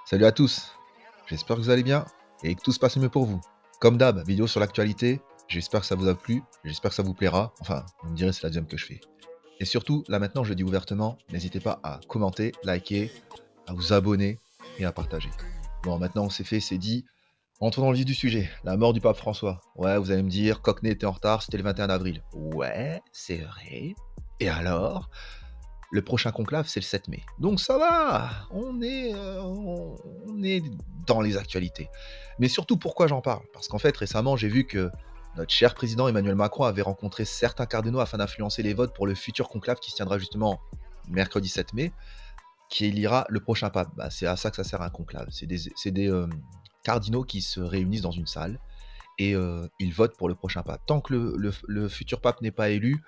Salut à tous, j'espère que vous allez bien et que tout se passe mieux pour vous. Comme d'hab, vidéo sur l'actualité, j'espère que ça vous a plu, j'espère que ça vous plaira, enfin, vous me direz c'est la deuxième que je fais. Et surtout, là maintenant je le dis ouvertement, n'hésitez pas à commenter, liker, à vous abonner et à partager. Bon, maintenant c'est fait, c'est dit, entrons dans le vif du sujet, la mort du pape François. Ouais, vous allez me dire, Cockney était en retard, c'était le 21 avril. Ouais, c'est vrai. Et alors? Le prochain conclave, c'est le 7 mai. Donc ça va, on est dans les actualités. Mais surtout, pourquoi j'en parle? Parce qu'en fait, récemment, j'ai vu que notre cher président Emmanuel Macron avait rencontré certains cardinaux afin d'influencer les votes pour le futur conclave qui se tiendra justement mercredi 7 mai, qui élira le prochain pape. Bah, c'est à ça que ça sert un conclave. C'est des cardinaux qui se réunissent dans une salle et ils votent pour le prochain pape. Tant que le futur pape n'est pas élu,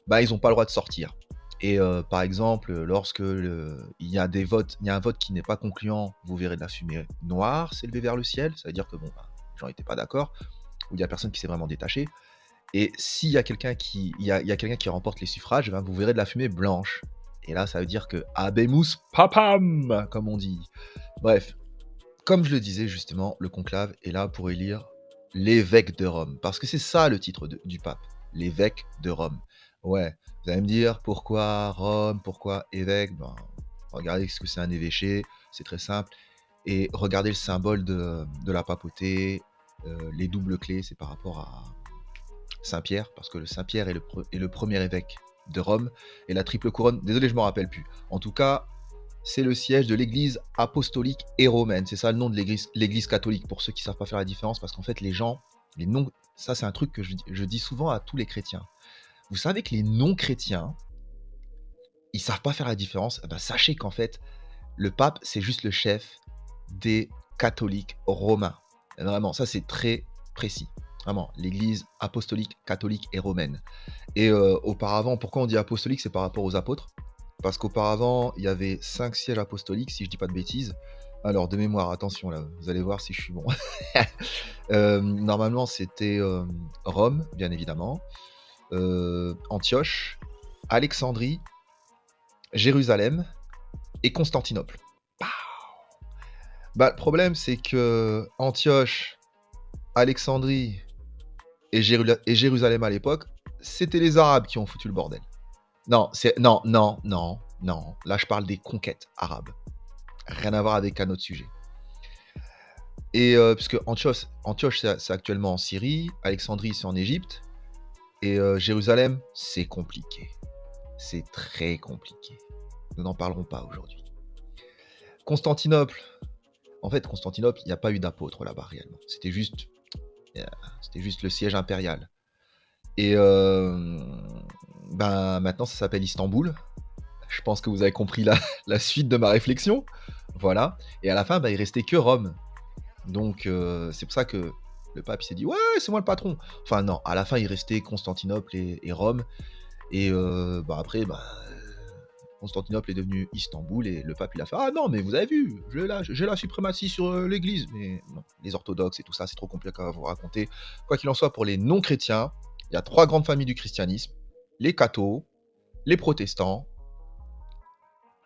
bah, ils n'ont pas le droit de sortir. Et par exemple, lorsque il y a un vote qui n'est pas concluant, vous verrez de la fumée noire s'élever vers le ciel. Ça veut dire que bon, bah, les gens n'étaient pas d'accord, ou il y a personne qui s'est vraiment détaché. Et s'il y a quelqu'un qui, il y a quelqu'un qui remporte les suffrages, ben, vous verrez de la fumée blanche. Et là, ça veut dire que Habemus Papam, comme on dit. Bref, comme je le disais justement, le conclave est là pour élire l'évêque de Rome. Parce que c'est ça le titre du pape, l'évêque de Rome. Ouais, vous allez me dire pourquoi Rome, pourquoi évêque? Ben, regardez ce que c'est un évêché, c'est très simple. Et regardez le symbole de la papauté, les doubles clés, c'est par rapport à Saint-Pierre, parce que le Saint-Pierre est le premier évêque de Rome, et la triple couronne, désolé, je ne me rappelle plus. En tout cas, c'est le siège de l'église apostolique et romaine. C'est ça le nom de l'église catholique, pour ceux qui ne savent pas faire la différence, parce qu'en fait, les gens, les non, ça c'est un truc que je dis souvent à tous les chrétiens. Vous savez que les non-chrétiens, ils savent pas faire la différence. Eh ben, sachez qu'en fait, le pape, c'est juste le chef des catholiques romains. Et vraiment, ça c'est très précis. Vraiment, l'église apostolique, catholique et romaine. Et auparavant, pourquoi on dit apostolique? C'est par rapport aux apôtres. Parce qu'auparavant, il y avait 5 sièges apostoliques, si je dis pas de bêtises. Alors, de mémoire, attention là, vous allez voir si je suis bon. Normalement, c'était Rome, bien évidemment, Antioche, Alexandrie, Jérusalem et Constantinople. Bah, le problème, c'est que Antioche, Alexandrie et Jérusalem à l'époque, c'était les Arabes qui ont foutu le bordel. Non, non. Là, je parle des conquêtes arabes. Rien à voir avec un autre sujet. Et puisque Antioche c'est actuellement en Syrie, Alexandrie, c'est en Égypte, et Jérusalem, c'est compliqué. C'est très compliqué. Nous n'en parlerons pas aujourd'hui. Constantinople. En fait, Constantinople, il n'y a pas eu d'apôtre là-bas réellement. C'était juste le siège impérial. Et ben, maintenant, ça s'appelle Istanbul. Je pense que vous avez compris la suite de ma réflexion. Voilà. Et à la fin, bah, il restait que Rome. Donc, c'est pour ça que le pape il s'est dit ouais, c'est moi le patron. Enfin, non, à la fin, il restait Constantinople et Rome. Et bah, après, bah, Constantinople est devenu Istanbul et le pape il a fait ah non, mais vous avez vu, j'ai la suprématie sur l'église. Mais non, les orthodoxes et tout ça, c'est trop compliqué à vous raconter. Quoi qu'il en soit, pour les non-chrétiens, il y a 3 grandes familles du christianisme, les cathos, les protestants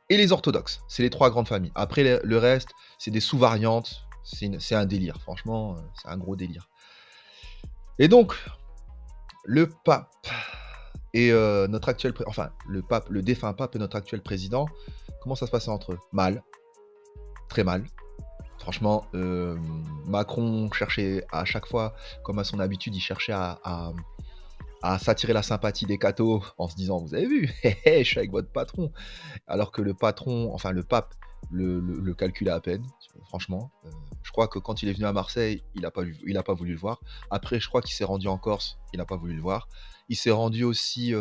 et les orthodoxes. C'est les 3 grandes familles. Après, le reste, c'est des sous-variantes. C'est un délire. Franchement, c'est un gros délire. Et donc, le pape et notre actuel... Enfin, le défunt pape et notre actuel président, comment ça se passait entre eux? Mal. Très mal. Franchement, Macron cherchait à chaque fois, comme à son habitude, il cherchait à s'attirer la sympathie des cathos en se disant vous avez vu, je suis avec votre patron, alors que le patron, enfin le pape, le calculait à peine, franchement. Je crois que quand il est venu à Marseille, il n'a pas voulu le voir. Après, je crois qu'il s'est rendu en Corse, il n'a pas voulu le voir. Il s'est rendu aussi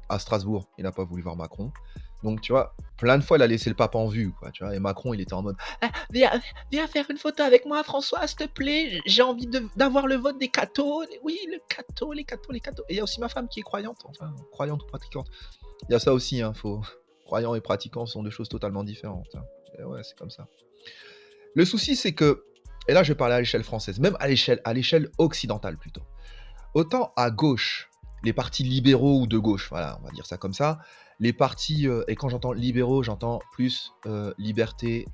à Strasbourg, il n'a pas voulu voir Macron. Donc tu vois, plein de fois il a laissé le pape en vue, quoi, tu vois, et Macron il était en mode ah, viens faire une photo avec moi, François, s'il te plaît, j'ai envie d'avoir le vote des cathos. Oui, les cathos. Et il y a aussi ma femme qui est croyante, enfin, croyante ou pratiquante. Il y a ça aussi, hein, croyant et pratiquant sont deux choses totalement différentes. Hein. Et ouais, c'est comme ça. Le souci, c'est que, et là je vais parler à l'échelle française, même à l'échelle occidentale plutôt. Autant à gauche, les partis libéraux ou de gauche, voilà, on va dire ça comme ça, Les partis, et quand j'entends libéraux, j'entends plus, liberté,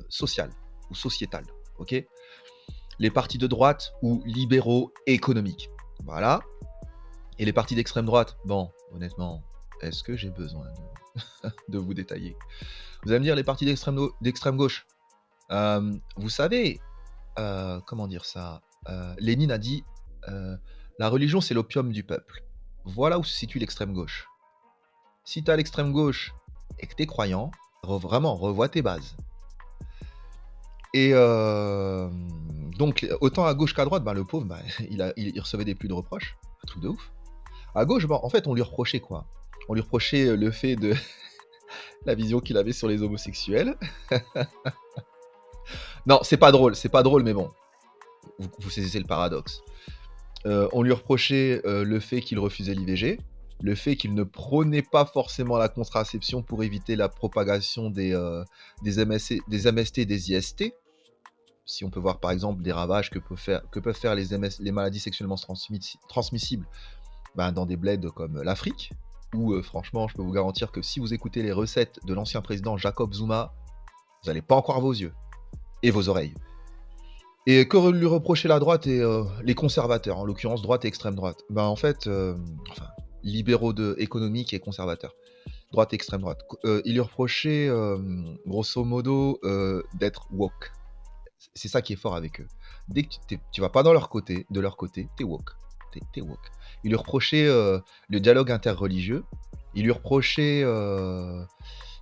sociale ou sociétale, OK? Les partis de droite ou libéraux économiques. Voilà. Et les partis d'extrême droite, bon, honnêtement, est-ce que j'ai besoin de vous détailler? Vous allez me dire les partis d'extrême gauche. Vous savez, comment dire ça? Lénine a dit, heu: «La religion, c'est l'opium du peuple». Voilà où se situe l'extrême gauche. Si tu es à l'extrême gauche et que tu es croyant, vraiment revois tes bases. Et donc autant à gauche qu'à droite, ben, le pauvre, ben, il recevait des pluies de reproches, un truc de ouf. À gauche, ben, en fait, on lui reprochait quoi? On lui reprochait, le fait de la vision qu'il avait sur les homosexuels. Non, c'est pas drôle, mais bon, vous saisissez le paradoxe. On lui reprochait, le fait qu'il refusait l'IVG, le fait qu'il ne prônait pas forcément la contraception pour éviter la propagation des MST et des IST. Si on peut voir par exemple des ravages que peuvent faire les maladies sexuellement transmissibles, ben, dans des bleds comme l'Afrique, où franchement, je peux vous garantir que si vous écoutez les recettes de l'ancien président Jacob Zuma, vous n'allez pas en croire vos yeux et vos oreilles. Et que lui reprocher la droite et les conservateurs, en l'occurrence droite et extrême droite? Ben, en fait, enfin, libéraux économiques et conservateurs, droite et extrême droite. Ils lui reprochaient, grosso modo, d'être woke. C'est ça qui est fort avec eux. Dès que tu vas pas dans leur côté de leur côté, tu es woke. Tu es woke. Ils lui reprochaient, le dialogue interreligieux. Ils lui reprochaient, de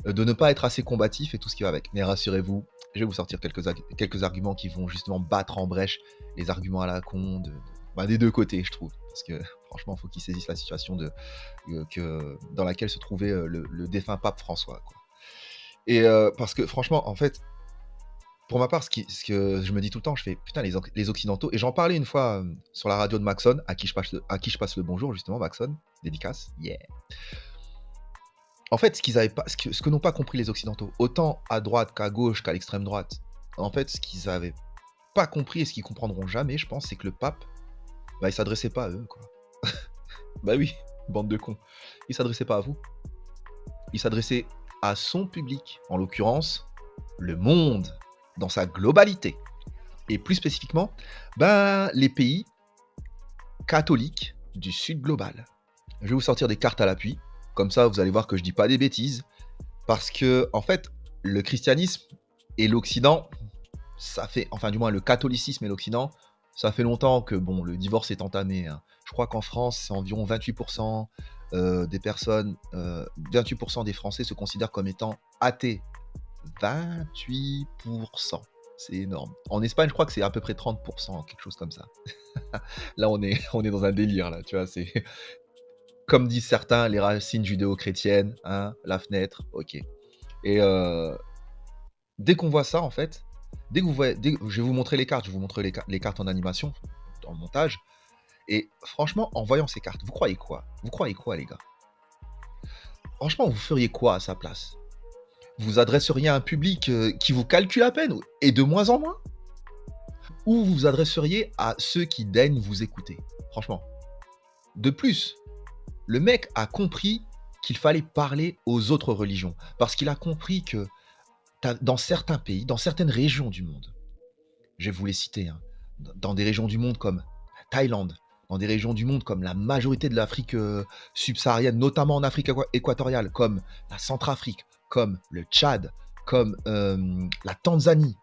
ne pas être assez combatif et tout ce qui va avec. Mais rassurez-vous, je vais vous sortir quelques arguments qui vont justement battre en brèche les arguments à la con des 2 côtés, je trouve. Parce que franchement, il faut qu'ils saisissent la situation dans laquelle se trouvait, le défunt pape François, quoi. Et parce que franchement, en fait, pour ma part, ce que je me dis tout le temps, je fais: «Putain, les occidentaux», et j'en parlais une fois, sur la radio de Maxon, à qui je passe le bonjour justement, Maxon, dédicace, yeah. En fait, ce que n'ont pas compris les occidentaux, autant à droite qu'à gauche, qu'à l'extrême droite, en fait, ce qu'ils avaient pas compris et ce qu'ils comprendront jamais, je pense, c'est que le pape, bah, il s'adressait pas à eux, quoi. Bah oui, bande de cons. Il s'adressait pas à vous, il s'adressait à son public, en l'occurrence, le monde dans sa globalité et plus spécifiquement, ben, les pays catholiques du sud global. Je vais vous sortir des cartes à l'appui, comme ça vous allez voir que je dis pas des bêtises, parce que en fait, le christianisme et l'Occident, ça fait, enfin du moins le catholicisme et l'Occident, ça fait longtemps que bon, le divorce est entamé, hein. Je crois qu'en France, c'est environ 28% des personnes, 28% des Français se considèrent comme étant athées. 28%, c'est énorme. En Espagne, je crois que c'est à peu près 30%, quelque chose comme ça. Là, on est dans un délire, là, tu vois, c'est comme disent certains, les racines judéo-chrétiennes, hein, la fenêtre, OK. Et dès qu'on voit ça, en fait, dès que vous voyez, je vais vous montrer les cartes, je vais vous montrer les cartes en animation, en montage. Et franchement, en voyant ces cartes, vous croyez quoi? Vous croyez quoi, les gars? Franchement, vous feriez quoi à sa place? Vous adresseriez à un public qui vous calcule à peine et de moins en moins? Ou vous vous adresseriez à ceux qui daignent vous écouter? Franchement. De plus, le mec a compris qu'il fallait parler aux autres religions. Parce qu'il a compris que dans certains pays, dans certaines régions du monde, je vais vous les citer, hein, dans des régions du monde comme la Thaïlande, dans des régions du monde comme la majorité de l'Afrique subsaharienne, notamment en Afrique équatoriale, comme la Centrafrique, comme le Tchad, comme la Tanzanie,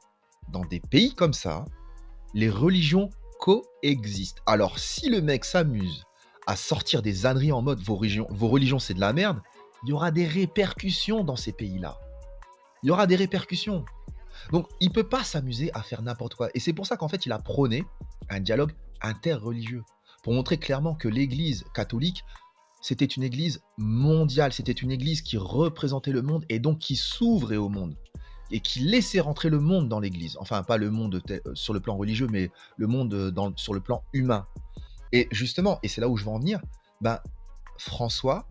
dans des pays comme ça, les religions coexistent. Alors si le mec s'amuse à sortir des âneries en mode vos religions c'est de la merde, il y aura des répercussions dans ces pays-là. Il y aura des répercussions. Donc, il ne peut pas s'amuser à faire n'importe quoi. Et c'est pour ça qu'en fait, il a prôné un dialogue interreligieux. Pour montrer clairement que l'Église catholique, c'était une Église mondiale. C'était une Église qui représentait le monde et donc qui s'ouvrait au monde. Et qui laissait rentrer le monde dans l'Église. Enfin, pas le monde sur le plan religieux, mais le monde sur le plan humain. Et justement, et c'est là où je veux en venir, ben, François,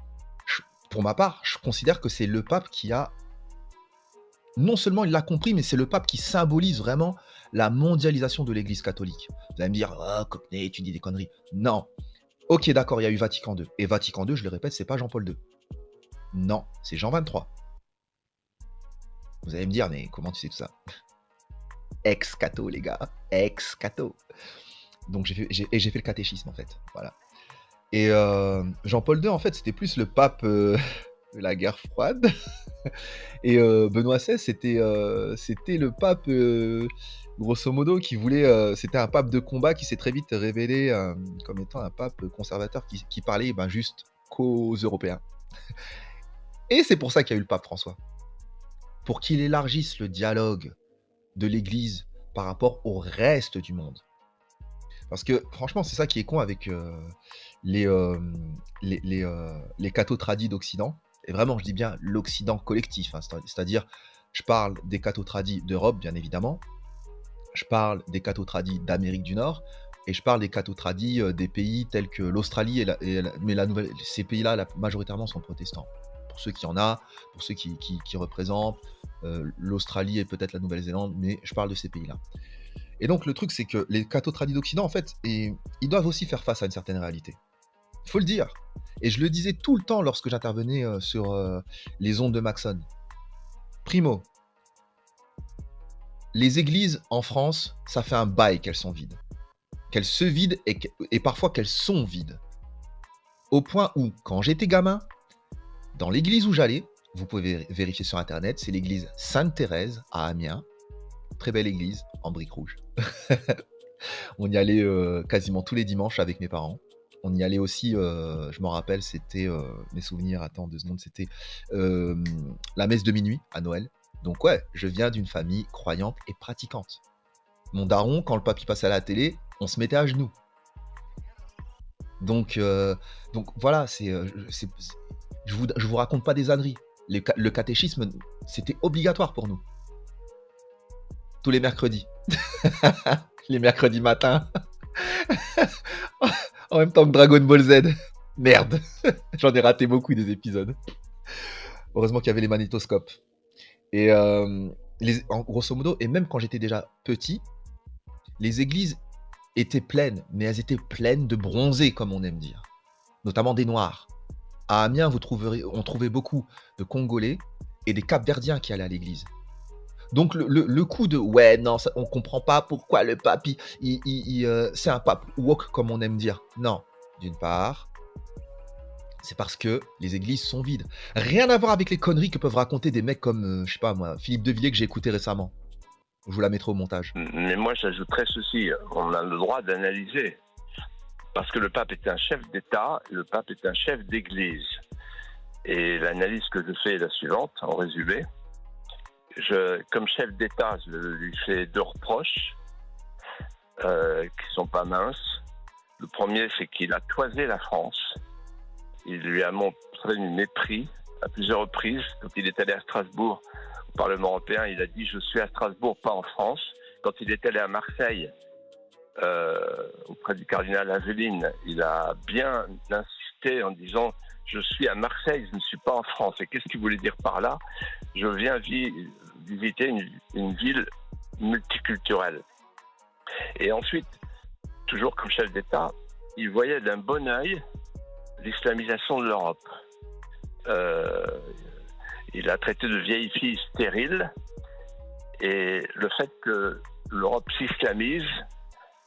pour ma part, je considère que c'est le pape qui a non seulement il l'a compris, mais c'est le pape qui symbolise vraiment la mondialisation de l'Église catholique. Vous allez me dire: «Oh Cockney, tu dis des conneries». Non. OK, d'accord, il y a eu Vatican II et Vatican II, je le répète, c'est pas Jean-Paul II. Non, c'est Jean 23. Vous allez me dire, mais comment tu sais tout ça? Ex-catho, les gars, ex-catho. Donc j'ai fait le catéchisme, en fait, voilà. Et Jean-Paul II, en fait, c'était plus le pape, de la guerre froide. Et Benoît XVI, c'était le pape, grosso modo, qui voulait, c'était un pape de combat qui s'est très vite révélé, comme étant un pape conservateur qui parlait, ben, juste qu'aux Européens. Et c'est pour ça qu'il y a eu le pape François. Pour qu'il élargisse le dialogue de l'Église par rapport au reste du monde. Parce que franchement, c'est ça qui est con avec les, les cathos tradis d'Occident. Et vraiment, je dis bien l'Occident collectif. Hein, c'est-à-dire, je parle des cathos tradis d'Europe, bien évidemment. Je parle des cathos tradis d'Amérique du Nord. Et je parle des cathos tradis des pays tels que l'Australie. Mais ces pays-là, majoritairement, sont protestants. Pour ceux qui en a, pour ceux qui représentent l'Australie et peut-être la Nouvelle-Zélande. Mais je parle de ces pays-là. Et donc le truc, c'est que les cathos tradis d'Occident, en fait, ils doivent aussi faire face à une certaine réalité. Faut le dire. Et je le disais tout le temps lorsque j'intervenais sur les ondes de Maxon. Primo, les églises en France, ça fait un bail qu'elles sont vides. Qu'elles se vident et parfois qu'elles sont vides. Au point où, quand j'étais gamin, dans l'église où j'allais, vous pouvez vérifier sur internet, c'est l'église Sainte-Thérèse à Amiens. Très belle église en briques rouges. On y allait quasiment tous les dimanches avec mes parents. On y allait aussi, je m'en rappelle, c'était mes souvenirs, attends 2 secondes, c'était la messe de minuit à Noël. Donc ouais, je viens d'une famille croyante et pratiquante. Mon daron, quand le papy passait à la télé, on se mettait à genoux. Donc voilà, je vous raconte pas des âneries. Le catéchisme, c'était obligatoire pour nous. Tous les mercredis. Les mercredis matins. En même temps que Dragon Ball Z. Merde. J'en ai raté beaucoup des épisodes. Heureusement qu'il y avait les magnétoscopes. Et grosso modo, et même quand j'étais déjà petit, les églises étaient pleines, mais elles étaient pleines de bronzés, comme on aime dire. Notamment des noirs. À Amiens, on trouvait beaucoup de Congolais et des Capverdiens qui allaient à l'église. Donc le coup de ouais non, on comprend pas pourquoi le pape c'est un pape woke comme on aime dire. Non, d'une part, c'est parce que les églises sont vides. Rien à voir avec les conneries que peuvent raconter des mecs comme je sais pas moi, Philippe de Villiers que j'ai écouté récemment. Je vous la mettrai au montage. Mais moi j'ajouterais ceci, on a le droit d'analyser. Parce que le pape est un chef d'État, le pape est un chef d'Église. Et l'analyse que je fais est la suivante, en résumé. Comme chef d'État, je lui fais 2 reproches qui sont pas minces. Le premier, c'est qu'il a toisé la France. Il lui a montré du mépris à plusieurs reprises. Quand il est allé à Strasbourg, au Parlement européen, il a dit « Je suis à Strasbourg, pas en France ». Quand il est allé à Marseille, auprès du cardinal Aveline, il a bien insisté en disant « Je suis à Marseille, je ne suis pas en France ». Et qu'est-ce qu'il voulait dire par là ? Je viens visiter une ville multiculturelle. Et ensuite, toujours comme chef d'État, il voyait d'un bon œil l'islamisation de l'Europe. Il a traité de vieilles filles stériles, et le fait que l'Europe s'islamise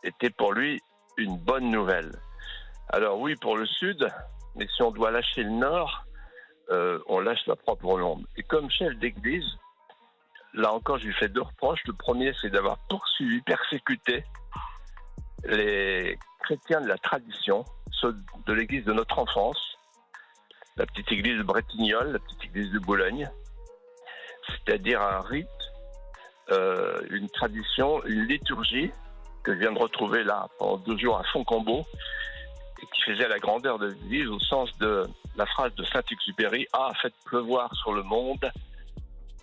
était pour lui une bonne nouvelle. Alors oui, pour le Sud, mais si on doit lâcher le Nord, on lâche la propre Hollande. Et comme chef d'église, là encore, je lui fais 2 reproches. Le premier, c'est d'avoir poursuivi, persécuté les chrétiens de la tradition, ceux de l'église de notre enfance, la petite église de Bretignolles, la petite église de Boulogne, c'est-à-dire un rite, une tradition, une liturgie que je viens de retrouver là pendant 2 jours à Foncombault, et qui faisait la grandeur de l'église au sens de la phrase de Saint-Exupéry « Ah, faites pleuvoir sur le monde »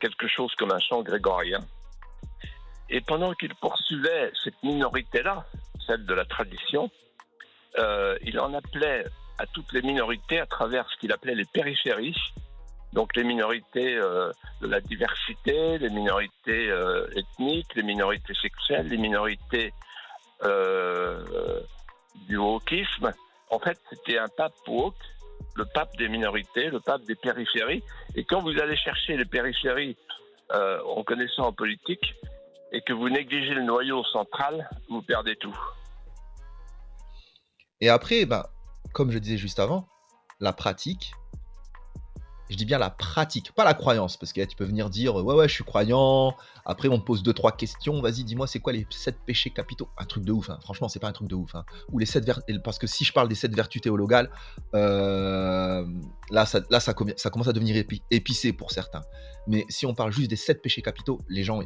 quelque chose comme un chant grégorien. Et pendant qu'il poursuivait cette minorité-là, celle de la tradition, il en appelait à toutes les minorités à travers ce qu'il appelait les périphéries, donc les minorités de la diversité, les minorités ethniques, les minorités sexuelles, les minorités du wokisme. En fait, c'était un pape woke. le pape des minorités, le pape des périphéries. Et quand vous allez chercher les périphéries en connaissant en politique, et que vous négligez le noyau central, vous perdez tout. Et après, ben, comme je disais juste avant, la pratique, je dis bien la pratique, pas la croyance, parce que tu peux venir dire ouais, ouais, je suis croyant. Après, on te pose deux, trois questions. Vas-y, dis-moi, c'est quoi les 7 péchés capitaux? Un truc de ouf, hein. Franchement, c'est pas un truc de ouf, hein. Ou les 7 vertus, parce que si je parle des 7 vertus théologales, ça commence à devenir épicé pour certains. Mais si on parle juste des 7 péchés capitaux, les gens,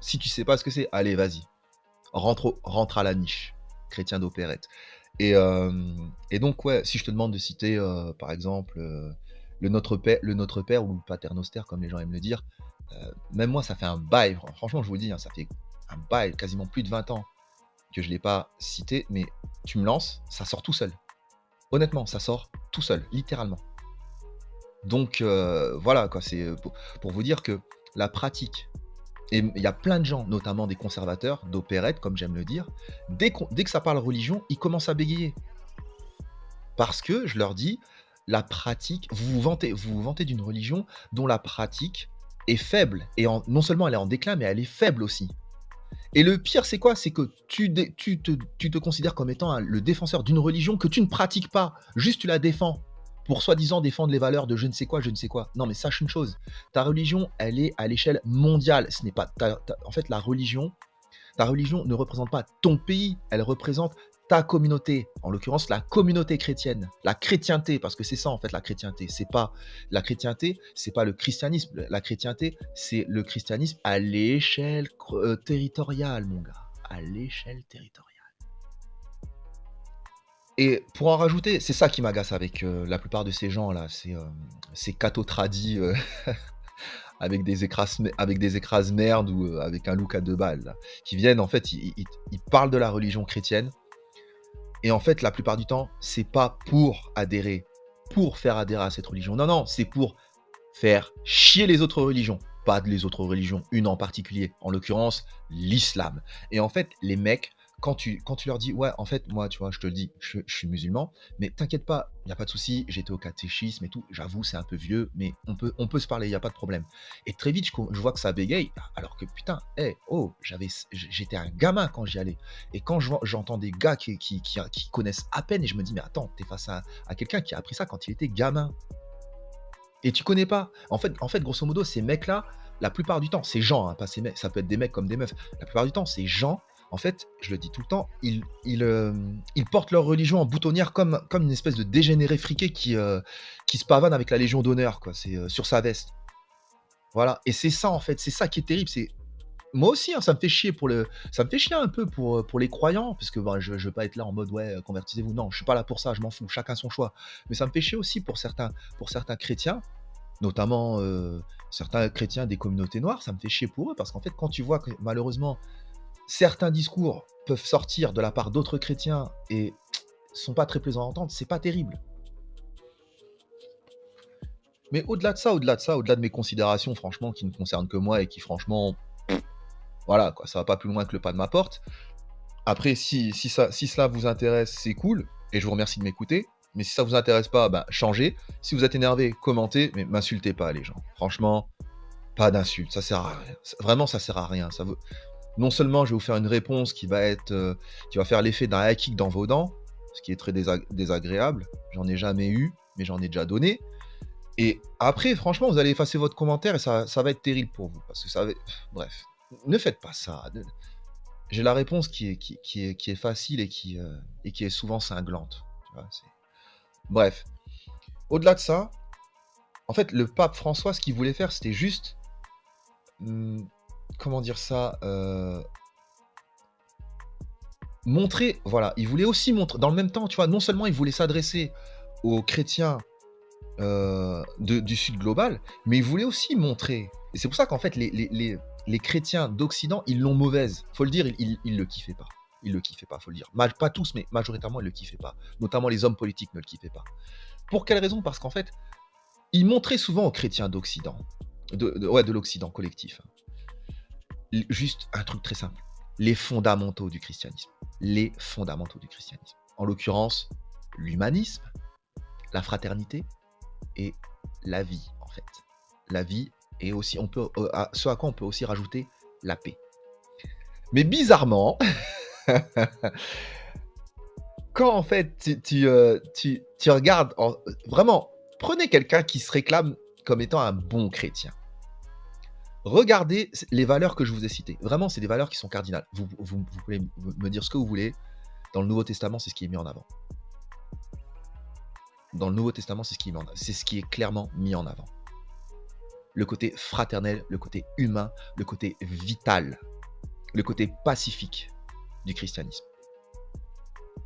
si tu sais pas ce que c'est, allez, vas-y, rentre à la niche, chrétien d'opérette. Et donc, ouais, si je te demande de citer, par exemple, le Notre Père ou le Pater Noster, comme les gens aiment le dire, même moi, ça fait un bail, franchement, je vous le dis, hein, ça fait un bail, quasiment plus de 20 ans que je ne l'ai pas cité, mais tu me lances, ça sort tout seul. Honnêtement, ça sort tout seul, littéralement. Donc, voilà, quoi, c'est pour vous dire que la pratique, et il y a plein de gens, notamment des conservateurs, d'opérette, comme j'aime le dire, dès que ça parle religion, ils commencent à bégayer. Parce que, je leur dis, la pratique, vous vous vantez d'une religion dont la pratique est faible. Et non seulement elle est en déclin, mais elle est faible aussi. Et le pire, c'est quoi? C'est que tu te considères comme étant le défenseur d'une religion que tu ne pratiques pas. Juste tu la défends. Pour soi-disant défendre les valeurs de je ne sais quoi, je ne sais quoi. Non, mais sache une chose. Ta religion, elle est à l'échelle mondiale. Ce n'est pas. En fait, ta religion ne représente pas ton pays, elle représente ta communauté, en l'occurrence la communauté chrétienne, la chrétienté, parce que c'est ça en fait la chrétienté. C'est pas la chrétienté, c'est pas le christianisme. La chrétienté, c'est le christianisme à l'échelle territoriale, mon gars, à l'échelle territoriale. Et pour en rajouter, c'est ça qui m'agace avec la plupart de ces gens là, ces cathos tradis avec des écrases merdes ou avec un look à 2 balles, là, qui viennent, en fait, ils parlent de la religion chrétienne. Et en fait, la plupart du temps, c'est pas pour faire adhérer à cette religion. Non, non, c'est pour faire chier les autres religions. Pas de les autres religions, une en particulier, en l'occurrence l'islam. Et en fait, les mecs, quand tu leur dis, ouais, en fait, moi, tu vois, je te le dis, je suis musulman, mais t'inquiète pas, il n'y a pas de souci, j'étais au catéchisme et tout, j'avoue, c'est un peu vieux, mais on peut se parler, il n'y a pas de problème. Et très vite, je vois que ça bégaye, alors que putain, oh, j'étais un gamin quand j'y allais. Et quand j'entends des gars qui connaissent à peine, et je me dis, mais attends, t'es face à quelqu'un qui a appris ça quand il était gamin. Et tu connais pas. En fait, grosso modo, ces mecs-là, la plupart du temps, ces gens, hein, pas ces mecs, ça peut être des mecs comme des meufs. La plupart du temps, ces gens, en fait, je le dis tout le temps, ils portent leur religion en boutonnière comme une espèce de dégénéré friqué qui se pavane avec la Légion d'honneur, quoi. C'est sur sa veste. Voilà. Et c'est ça, en fait, c'est ça qui est terrible. C'est moi aussi, hein, ça me fait chier un peu pour les croyants, parce que ben, je veux pas être là en mode ouais, convertissez-vous. Non, je suis pas là pour ça, je m'en fous. Chacun son choix. Mais ça me fait chier aussi pour certains chrétiens, notamment certains chrétiens des communautés noires, ça me fait chier pour eux, parce qu'en fait, quand tu vois que malheureusement, certains discours peuvent sortir de la part d'autres chrétiens et sont pas très plaisants à entendre, c'est pas terrible. Mais au-delà de mes considérations, franchement, qui ne concernent que moi et qui, franchement, voilà, quoi, ça va pas plus loin que le pas de ma porte. Après, si cela vous intéresse, c'est cool, et je vous remercie de m'écouter. Mais si ça vous intéresse pas, bah, changez. Si vous êtes énervé, commentez, mais m'insultez pas, les gens. Franchement, pas d'insultes, ça sert à rien. Vraiment, ça sert à rien. Non seulement je vais vous faire une réponse qui va faire l'effet d'un high kick dans vos dents, ce qui est très désagréable. J'en ai jamais eu, mais j'en ai déjà donné. Et après, franchement, vous allez effacer votre commentaire et ça va être terrible pour vous. Parce que bref, ne faites pas ça. J'ai la réponse qui est facile et qui est souvent cinglante. Tu vois, bref, au-delà de ça, en fait, le pape François, ce qu'il voulait faire, c'était juste, comment dire ça, montrer, voilà, il voulait aussi montrer, dans le même temps, tu vois, non seulement il voulait s'adresser aux chrétiens du Sud global, mais il voulait aussi montrer, et c'est pour ça qu'en fait, les chrétiens d'Occident, ils l'ont mauvaise. Faut le dire, ils le kiffaient pas. Ils le kiffaient pas, faut le dire. Pas tous, mais majoritairement, ils le kiffaient pas. Notamment les hommes politiques ne le kiffaient pas. Pour quelle raison? Parce qu'en fait, ils montraient souvent aux chrétiens d'Occident, de l'Occident collectif, juste un truc très simple. Les fondamentaux du christianisme. Les fondamentaux du christianisme. En l'occurrence, l'humanisme, la fraternité et la vie, en fait. La vie et aussi on peut, ce à quoi on peut aussi rajouter la paix. Mais bizarrement, quand en fait tu regardes vraiment, prenez quelqu'un qui se réclame comme étant un bon chrétien. Regardez les valeurs que je vous ai citées. Vraiment, c'est des valeurs qui sont cardinales. Vous pouvez me dire ce que vous voulez. Dans le Nouveau Testament, c'est ce qui est mis en avant. Dans le Nouveau Testament, c'est ce qui est clairement mis en avant. Le côté fraternel, le côté humain, le côté vital, le côté pacifique du christianisme.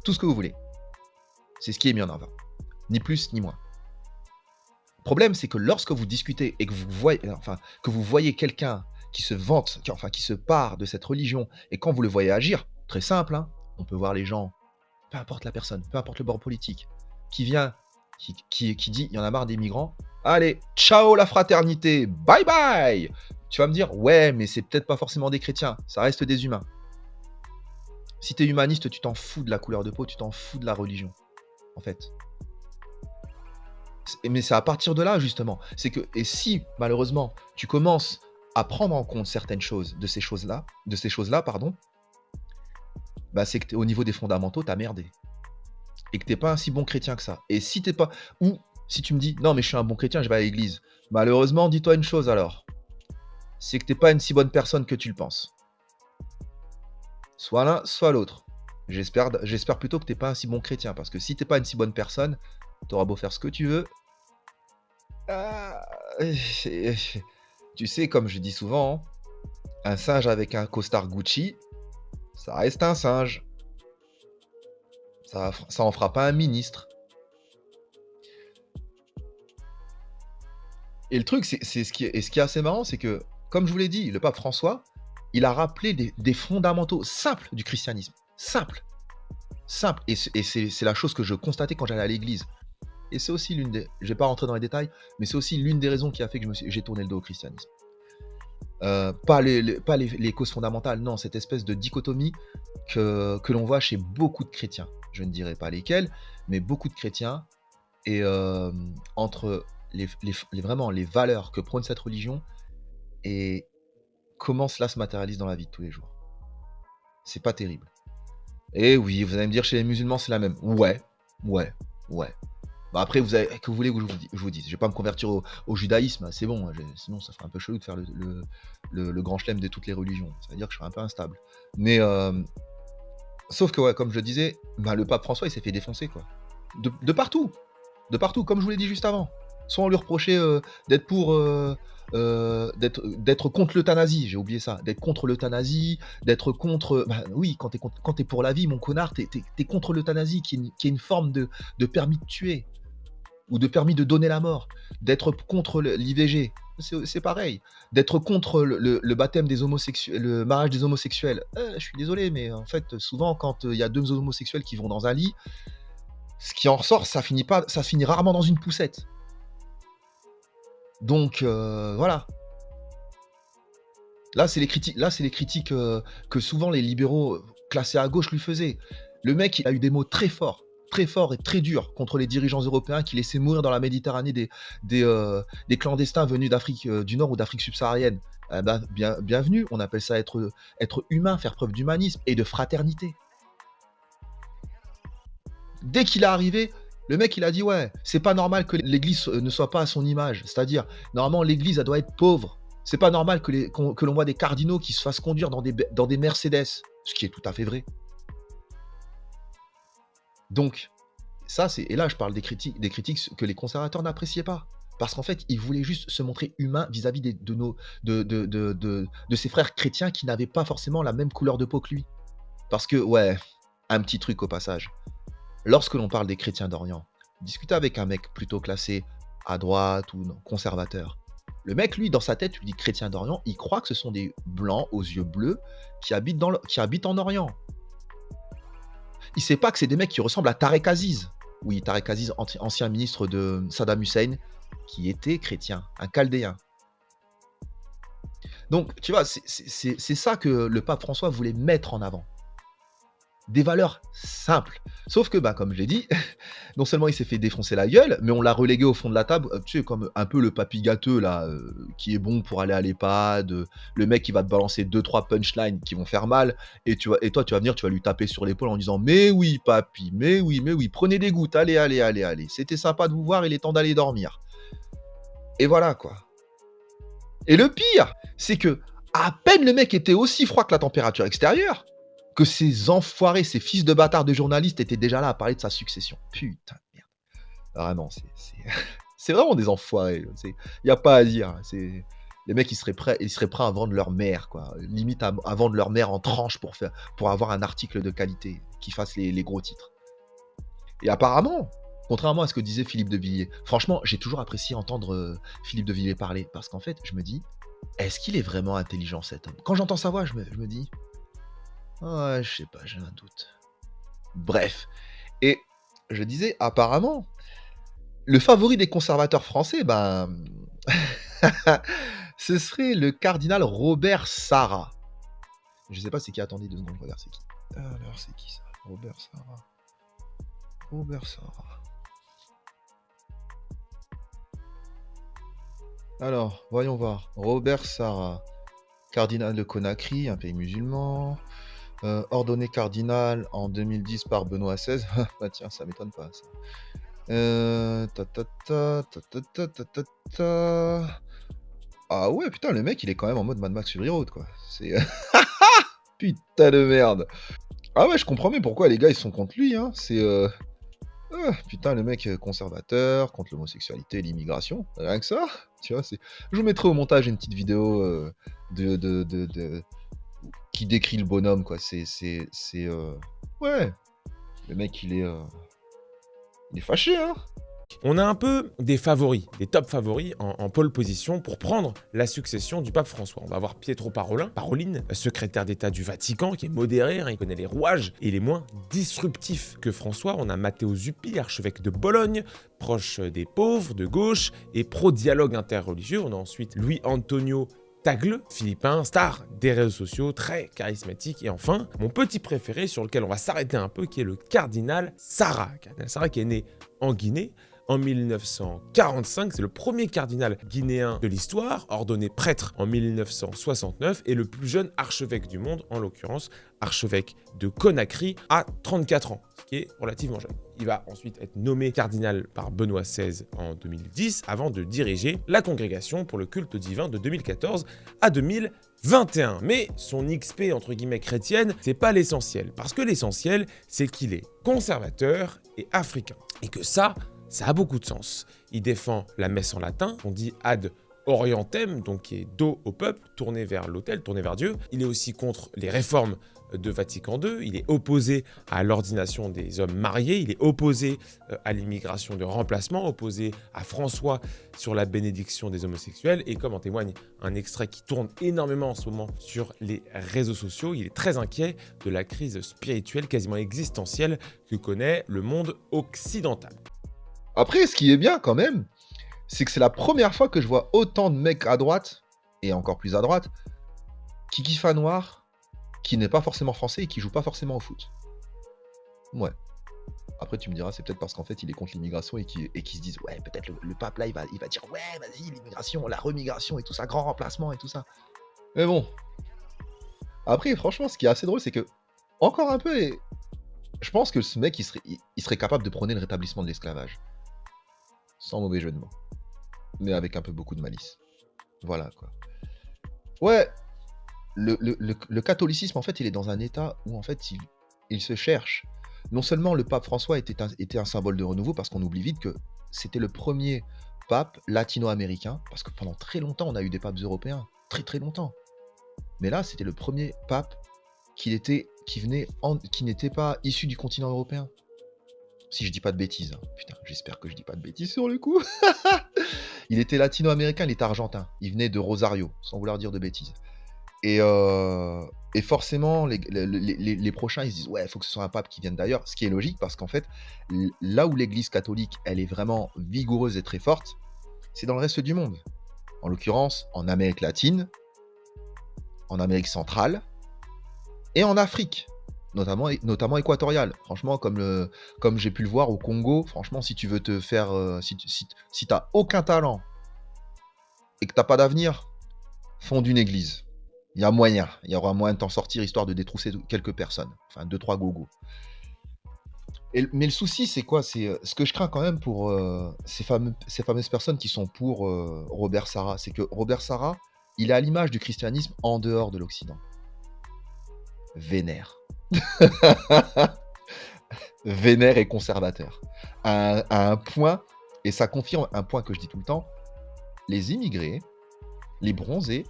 Tout ce que vous voulez. C'est ce qui est mis en avant. Ni plus ni moins. Le problème, c'est que lorsque vous discutez et que vous voyez quelqu'un qui se vante, qui se part de cette religion, et quand vous le voyez agir, très simple, hein, on peut voir les gens, peu importe la personne, peu importe le bord politique, qui vient, qui dit, il y en a marre des migrants, allez, ciao la fraternité, bye bye. Tu vas me dire, ouais, mais c'est peut-être pas forcément des chrétiens, ça reste des humains. Si tu es humaniste, tu t'en fous de la couleur de peau, tu t'en fous de la religion, en fait. Mais c'est à partir de là, justement. C'est que, et si, malheureusement, tu commences à prendre en compte certaines choses de ces choses-là, pardon, bah c'est que au niveau des fondamentaux, t'as merdé. Et que t'es pas un si bon chrétien que ça. Et si t'es pas. Ou si tu me dis, non, mais je suis un bon chrétien, je vais à l'église. Malheureusement, dis-toi une chose alors. C'est que t'es pas une si bonne personne que tu le penses. Soit l'un, soit l'autre. J'espère plutôt que t'es pas un si bon chrétien. Parce que si t'es pas une si bonne personne, t'auras beau faire ce que tu veux. Tu sais, comme je dis souvent, un singe avec un costard Gucci, ça reste un singe. Ça en fera pas un ministre. Et le truc, c'est ce qui est assez marrant, c'est que, comme je vous l'ai dit, le pape François, il a rappelé des fondamentaux simples du christianisme. Simples. Simples. Et c'est la chose que je constatais quand j'allais à l'église. Et c'est aussi l'une des... Je vais pas rentrer dans les détails, mais c'est aussi l'une des raisons qui a fait que j'ai tourné le dos au christianisme. Pas les causes fondamentales, non, cette espèce de dichotomie que l'on voit chez beaucoup de chrétiens. Je ne dirais pas lesquels, mais beaucoup de chrétiens. Et entre vraiment les valeurs que prône cette religion et comment cela se matérialise dans la vie de tous les jours. C'est pas terrible. Et oui, vous allez me dire, chez les musulmans, c'est la même. Ouais. Bah après, que vous voulez que je vous dise. Je vais pas me convertir au judaïsme, c'est bon. Sinon, ça ferait un peu chelou de faire le grand chelem de toutes les religions. Ça veut dire que je serais un peu instable. Mais sauf que, ouais, comme je le disais, bah, le pape François, il s'est fait défoncer, quoi. De partout. De partout, comme je vous l'ai dit juste avant. Soit on lui reprochait d'être contre l'euthanasie, j'ai oublié ça, d'être contre l'euthanasie, d'être contre... Bah oui, quand t'es pour la vie, mon connard, t'es contre l'euthanasie, qui est une forme de permis de tuer, ou de permis de donner la mort, d'être contre l'IVG, c'est pareil, d'être contre le baptême des homosexuels, le mariage des homosexuels. Je suis désolé, mais en fait, souvent, quand il y a deux homosexuels qui vont dans un lit, ce qui en ressort, ça finit rarement dans une poussette. Donc voilà. Là, c'est les critiques que souvent les libéraux classés à gauche lui faisaient. Le mec, il a eu des mots très forts et très durs contre les dirigeants européens qui laissaient mourir dans la Méditerranée des clandestins venus d'Afrique du Nord ou d'Afrique subsaharienne. Bienvenue, on appelle ça être humain, faire preuve d'humanisme et de fraternité. Dès qu'il est arrivé, le mec, il a dit, ouais, c'est pas normal que l'église ne soit pas à son image. C'est-à-dire, normalement, l'église, elle doit être pauvre. C'est pas normal que l'on voit des cardinaux qui se fassent conduire dans des Mercedes. Ce qui est tout à fait vrai. Donc, et là, je parle des critiques que les conservateurs n'appréciaient pas. Parce qu'en fait, ils voulaient juste se montrer humains vis-à-vis de ses frères chrétiens qui n'avaient pas forcément la même couleur de peau que lui. Parce que, ouais, un petit truc au passage. Lorsque l'on parle des chrétiens d'Orient, discutez avec un mec plutôt classé à droite ou non, conservateur. Le mec, lui, dans sa tête, tu lui dis chrétien d'Orient, il croit que ce sont des blancs aux yeux bleus qui habitent en Orient. Il sait pas que c'est des mecs qui ressemblent à Tarek Aziz. Oui, Tarek Aziz, ancien ministre de Saddam Hussein, qui était chrétien, un chaldéen. Donc, tu vois, c'est ça que le pape François voulait mettre en avant. Des valeurs simples. Sauf que, bah, comme je l'ai dit, non seulement il s'est fait défoncer la gueule, mais on l'a relégué au fond de la table, tu sais, comme un peu le papy gâteux là, qui est bon pour aller à l'EHPAD, le mec qui va te balancer deux trois punchlines qui vont faire mal et toi tu vas venir, tu vas lui taper sur l'épaule en disant: «Mais oui papy, mais oui, prenez des gouttes, allez, allez, allez, allez, c'était sympa de vous voir, il est temps d'aller dormir» et voilà quoi. Et le pire, c'est que à peine le mec était aussi froid que la température extérieure, que ces enfoirés, ces fils de bâtards de journalistes étaient déjà là à parler de sa succession. Putain de merde. Vraiment, c'est c'est vraiment des enfoirés. Il y a pas à dire. Les mecs, ils seraient prêts à vendre leur mère, quoi. Limite à vendre leur mère en tranches pour avoir un article de qualité qui fasse les gros titres. Et apparemment, contrairement à ce que disait Philippe de Villiers, franchement, j'ai toujours apprécié entendre Philippe de Villiers parler parce qu'en fait, je me dis, est-ce qu'il est vraiment intelligent cet homme? Quand j'entends sa voix, je me dis, ah, je sais pas, j'ai un doute. Bref. Et je disais, apparemment, le favori des conservateurs français, ben, ce serait le cardinal Robert Sarah. Je sais pas c'est qui, attendez 2 secondes, je regarde c'est qui. Alors, c'est qui ça? Robert Sarah. Robert Sarah. Alors, voyons voir. Robert Sarah, cardinal de Conakry, un pays musulman. Ordonné cardinal en 2010 par Benoît XVI. Bah tiens, ça m'étonne pas ça. Ta ta ta, ta ta ta ta ta ta. Ah ouais, putain, le mec, il est quand même en mode Mad Max Fury Road, quoi. C'est putain de merde. Ah ouais, je comprends mieux pourquoi les gars ils sont contre lui, hein. Putain, le mec conservateur, contre l'homosexualité et l'immigration. Rien que ça, tu vois, je vous mettrai au montage une petite vidéo de qui décrit le bonhomme, quoi. Ouais, le mec, il est fâché, hein. On a un peu des favoris, des top favoris en pole position pour prendre la succession du pape François. On va avoir Pietro Parolin, secrétaire d'État du Vatican, qui est modéré, hein, il connaît les rouages et il est moins disruptif que François. On a Matteo Zuppi, archevêque de Bologne, proche des pauvres, de gauche et pro-dialogue interreligieux. On a ensuite Louis Antonio Tagle, philippin, star des réseaux sociaux, très charismatique. Et enfin, mon petit préféré sur lequel on va s'arrêter un peu, qui est le cardinal Sarah. Cardinal Sarah qui est né en Guinée en 1945, c'est le premier cardinal guinéen de l'histoire, ordonné prêtre en 1969 et le plus jeune archevêque du monde, en l'occurrence archevêque de Conakry à 34 ans, ce qui est relativement jeune. Il va ensuite être nommé cardinal par Benoît XVI en 2010 avant de diriger la congrégation pour le culte divin de 2014 à 2021. Mais son XP entre guillemets chrétienne, c'est pas l'essentiel, parce que l'essentiel, c'est qu'il est conservateur et africain. Et que ça a beaucoup de sens. Il défend la messe en latin, on dit ad orientem, donc qui est dos au peuple, tourné vers l'autel, tourné vers Dieu. Il est aussi contre les réformes de Vatican II, il est opposé à l'ordination des hommes mariés, il est opposé à l'immigration de remplacement, opposé à François sur la bénédiction des homosexuels, et comme en témoigne un extrait qui tourne énormément en ce moment sur les réseaux sociaux, il est très inquiet de la crise spirituelle quasiment existentielle que connaît le monde occidental. Après, ce qui est bien quand même, c'est que c'est la première fois que je vois autant de mecs à droite, et encore plus à droite, qui kiffent à noir, qui n'est pas forcément français et qui joue pas forcément au foot. Ouais. Après, tu me diras, c'est peut-être parce qu'en fait, il est contre l'immigration et qui se disent, ouais, peut-être le pape là, il va dire, ouais, vas-y, l'immigration, la remigration et tout ça, grand remplacement et tout ça. Mais bon. Après, franchement, ce qui est assez drôle, c'est que, encore un peu, je pense que ce mec, il serait capable de prôner le rétablissement de l'esclavage. Sans mauvais jeu de mots. Mais avec un peu beaucoup de malice. Voilà, quoi. Ouais, le catholicisme, en fait, il est dans un état où, en fait, il se cherche. Non seulement le pape François était un symbole de renouveau, parce qu'on oublie vite que c'était le premier pape latino-américain, parce que pendant très longtemps, on a eu des papes européens. Très, très longtemps. Mais là, c'était le premier pape qui n'était pas issu du continent européen. Si je dis pas de bêtises, hein. Putain, j'espère que je dis pas de bêtises sur le coup. Il était latino-américain, il était argentin. Il venait de Rosario, sans vouloir dire de bêtises. Et forcément, les prochains, ils se disent, ouais, il faut que ce soit un pape qui vienne d'ailleurs. Ce qui est logique, parce qu'en fait, là où l'église catholique, elle est vraiment vigoureuse et très forte, c'est dans le reste du monde. En l'occurrence, en Amérique latine, en Amérique centrale et en Afrique. notamment équatoriales. Franchement, comme j'ai pu le voir au Congo, franchement, si tu veux te faire, si tu aucun talent et que tu pas d'avenir, fonde une église. Il y a moyen, il y aura moyen de t'en sortir histoire de détrousser quelques personnes, enfin deux, trois gogos. Mais le souci, c'est quoi? C'est ce que je crains quand même pour ces fameuses personnes qui sont pour Robert Sarah, c'est que Robert Sarah, il est à l'image du christianisme en dehors de l'Occident. Vénère. Vénère et conservateur. À un point, et ça confirme un point que je dis tout le temps, les immigrés, les bronzés,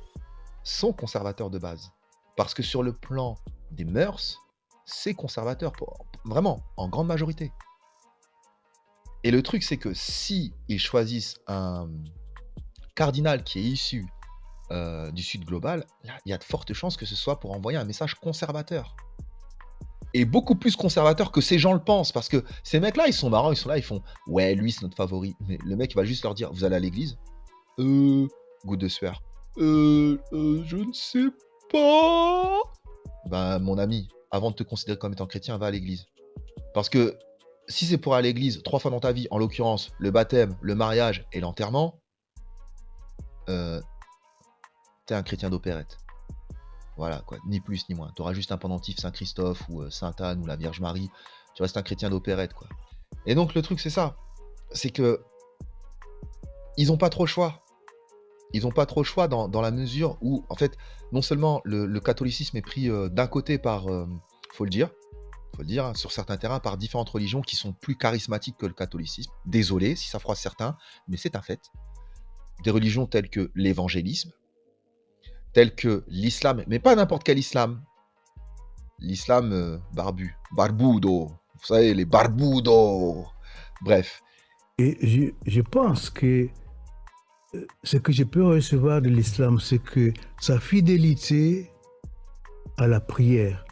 sont conservateurs de base. Parce que sur le plan des mœurs, c'est conservateur, vraiment, en grande majorité. Et le truc, c'est que si ils choisissent un cardinal qui est issu du Sud global, là, il y a de fortes chances que ce soit pour envoyer un message conservateur. Et beaucoup plus conservateur que ces gens le pensent, parce que ces mecs-là, ils sont marrants, ils sont là, ils font « Ouais, lui, c'est notre favori ». Mais le mec, il va juste leur dire « Vous allez à l'église ?» Goutte de sueur. Je ne sais pas. Ben, mon ami, avant de te considérer comme étant chrétien, va à l'église. Parce que si c'est pour aller à l'église 3 fois dans ta vie, en l'occurrence le baptême, le mariage et l'enterrement, t'es un chrétien d'opérette. Voilà, quoi, ni plus ni moins. Tu auras juste un pendentif Saint-Christophe ou Sainte-Anne ou la Vierge Marie. Tu restes un chrétien d'opérette, quoi. Et donc le truc, c'est ça. C'est que ils n'ont pas trop le choix. Ils n'ont pas trop le choix dans la mesure où, en fait, non seulement le catholicisme est pris d'un côté par, faut le dire, hein, sur certains terrains, par différentes religions qui sont plus charismatiques que le catholicisme. Désolé si ça froisse certains, mais c'est un fait. Des religions telles que l'évangélisme, telles que l'islam, mais pas n'importe quel islam. L'islam barbudo, vous savez, les barbudos. Bref. Et je pense que ce que je peux recevoir de l'islam, c'est que sa fidélité à la prière.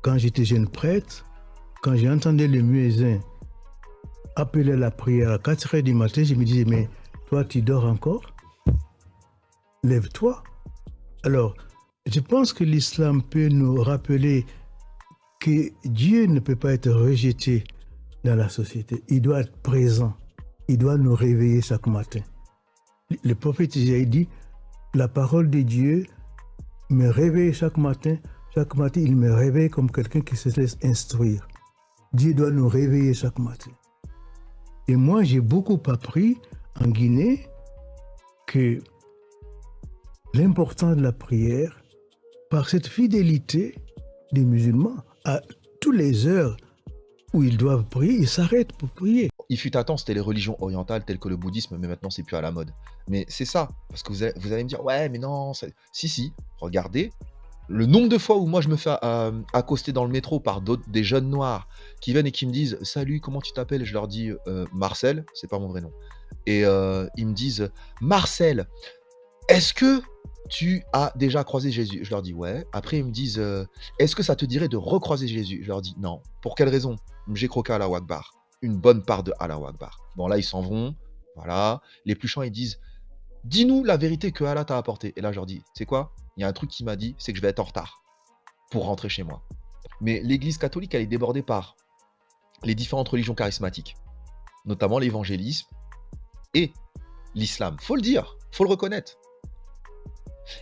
Quand j'étais jeune prêtre, quand j'entendais le muezzin appeler à la prière à 4 heures du matin, je me disais, mais toi, tu dors encore? Lève-toi. Alors, je pense que l'islam peut nous rappeler que Dieu ne peut pas être rejeté dans la société. Il doit être présent. Il doit nous réveiller chaque matin. Le prophète Isaïe dit, la parole de Dieu me réveille chaque matin. Chaque matin, il me réveille comme quelqu'un qui se laisse instruire. Dieu doit nous réveiller chaque matin. Et moi, j'ai beaucoup appris en Guinée que l'importance de la prière, par cette fidélité des musulmans, à toutes les heures où ils doivent prier, ils s'arrêtent pour prier. Il fut un temps, c'était les religions orientales telles que le bouddhisme, mais maintenant, c'est plus à la mode. Mais c'est ça, parce que vous allez me dire, ouais, mais non, si, regardez, le nombre de fois où moi je me fais accoster dans le métro par des jeunes noirs qui viennent et qui me disent « Salut, comment tu t'appelles ?» Et je leur dis « Marcel », c'est pas mon vrai nom. Et ils me disent « Marcel, est-ce que tu as déjà croisé Jésus ?» Je leur dis « Ouais ». Après, ils me disent « Est-ce que ça te dirait de recroiser Jésus ?» Je leur dis « Non ». Pour quelle raison? J'ai croqué à Allahu Akbar. Une bonne part de Allahu Akbar. Bon, là, ils s'en vont. Voilà. Les plus chiants, ils disent « Dis-nous la vérité que Allah t'a apportée. » Et là, je leur dis « C'est quoi? Il y a un truc qui m'a dit, c'est que je vais être en retard pour rentrer chez moi. » Mais l'église catholique, elle est débordée par les différentes religions charismatiques, notamment l'évangélisme et l'islam. Faut le dire, faut le reconnaître.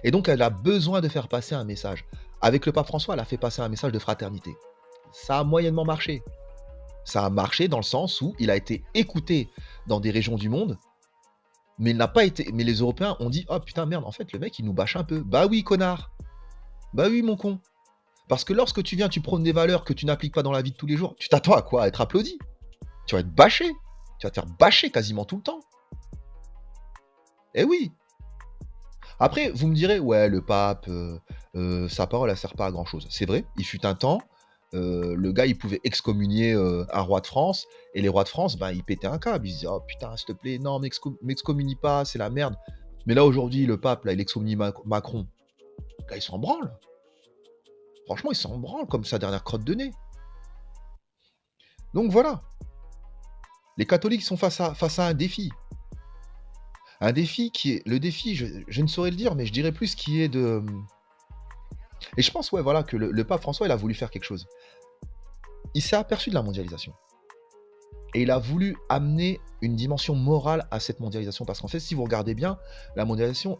Et donc, elle a besoin de faire passer un message. Avec le pape François, elle a fait passer un message de fraternité. Ça a moyennement marché. Ça a marché dans le sens où il a été écouté dans des régions du monde, mais il n'a pas été. Mais les Européens ont dit « Oh putain, merde, en fait, le mec, il nous bâche un peu. » Bah oui, connard. Bah oui, mon con. Parce que lorsque tu viens, tu prônes des valeurs que tu n'appliques pas dans la vie de tous les jours, tu t'attends à quoi? À être applaudi. Tu vas être bâché. Tu vas te faire bâcher quasiment tout le temps. Eh oui. Après, vous me direz « Ouais, le pape, sa parole, elle sert pas à grand-chose. » C'est vrai, il fut un temps, le gars, il pouvait excommunier un roi de France, et les rois de France, ben, ils pétaient un câble. Ils disaient « Oh putain, s'il te plaît, non, m'excommunie pas, c'est la merde. » Mais là, aujourd'hui, le pape, là, il excommunie Macron. Le gars, il s'en branle. Franchement, il s'en branle comme sa dernière crotte de nez. Donc voilà. Les catholiques sont face à un défi. Un défi qui est... Le défi, je ne saurais le dire, mais je dirais plus qui est de... Et je pense, ouais, voilà, que le pape François, il a voulu faire quelque chose. Il s'est aperçu de la mondialisation. Et il a voulu amener une dimension morale à cette mondialisation. Parce qu'en fait, si vous regardez bien, la mondialisation,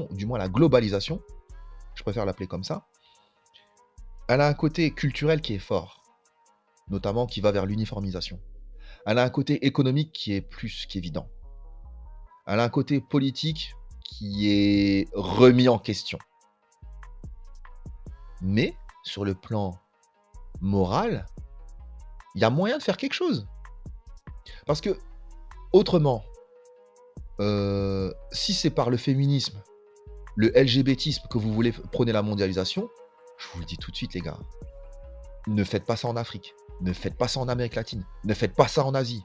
ou du moins la globalisation, je préfère l'appeler comme ça, elle a un côté culturel qui est fort, notamment qui va vers l'uniformisation. Elle a un côté économique qui est plus qu'évident. Elle a un côté politique qui est remis en question. Mais, sur le plan moral, il y a moyen de faire quelque chose. Parce que, autrement, si c'est par le féminisme, le LGBTisme que vous voulez prôner la mondialisation, je vous le dis tout de suite, les gars, ne faites pas ça en Afrique, ne faites pas ça en Amérique latine, ne faites pas ça en Asie.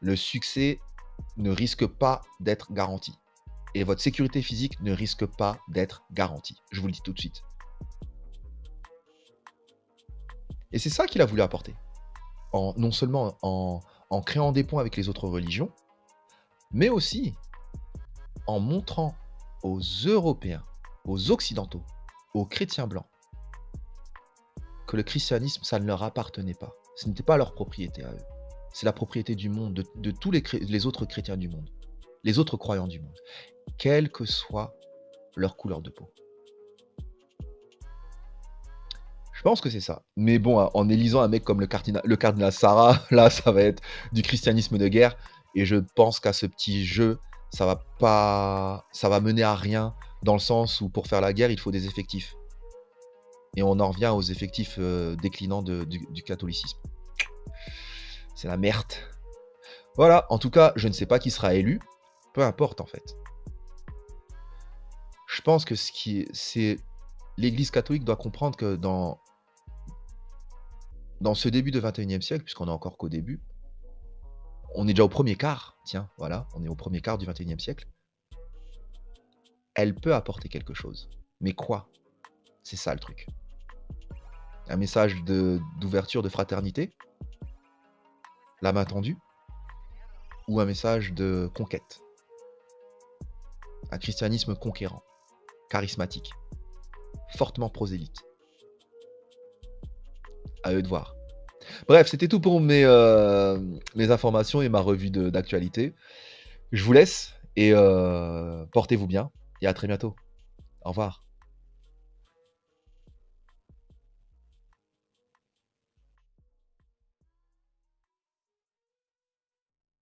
Le succès ne risque pas d'être garanti. Et votre sécurité physique ne risque pas d'être garantie. Je vous le dis tout de suite. Et c'est ça qu'il a voulu apporter. Non seulement en créant des ponts avec les autres religions, mais aussi en montrant aux Européens, aux Occidentaux, aux chrétiens blancs, que le christianisme, ça ne leur appartenait pas. Ce n'était pas leur propriété à eux. C'est la propriété du monde, de tous les autres chrétiens du monde, les autres croyants du monde, quelle que soit leur couleur de peau. Je pense que c'est ça. Mais bon, en élisant un mec comme le cardinal Sarah, là, ça va être du christianisme de guerre. Et je pense qu'à ce petit jeu, ça va mener à rien, dans le sens où pour faire la guerre, il faut des effectifs. Et on en revient aux effectifs déclinants du catholicisme. C'est la merde. Voilà, en tout cas, je ne sais pas qui sera élu. Peu importe, en fait. Je pense que c'est l'Église catholique doit comprendre que dans ce début de 21e siècle, puisqu'on est encore qu'au début, on est déjà au premier quart, tiens, voilà, on est au premier quart du 21e siècle, elle peut apporter quelque chose. Mais quoi? C'est ça le truc. Un message d'ouverture, de fraternité, la main tendue, ou un message de conquête? Un christianisme conquérant, charismatique, fortement prosélyte. À eux de voir. Bref, c'était tout pour mes informations et ma revue d'actualité. Je vous laisse et portez-vous bien et à très bientôt. Au revoir.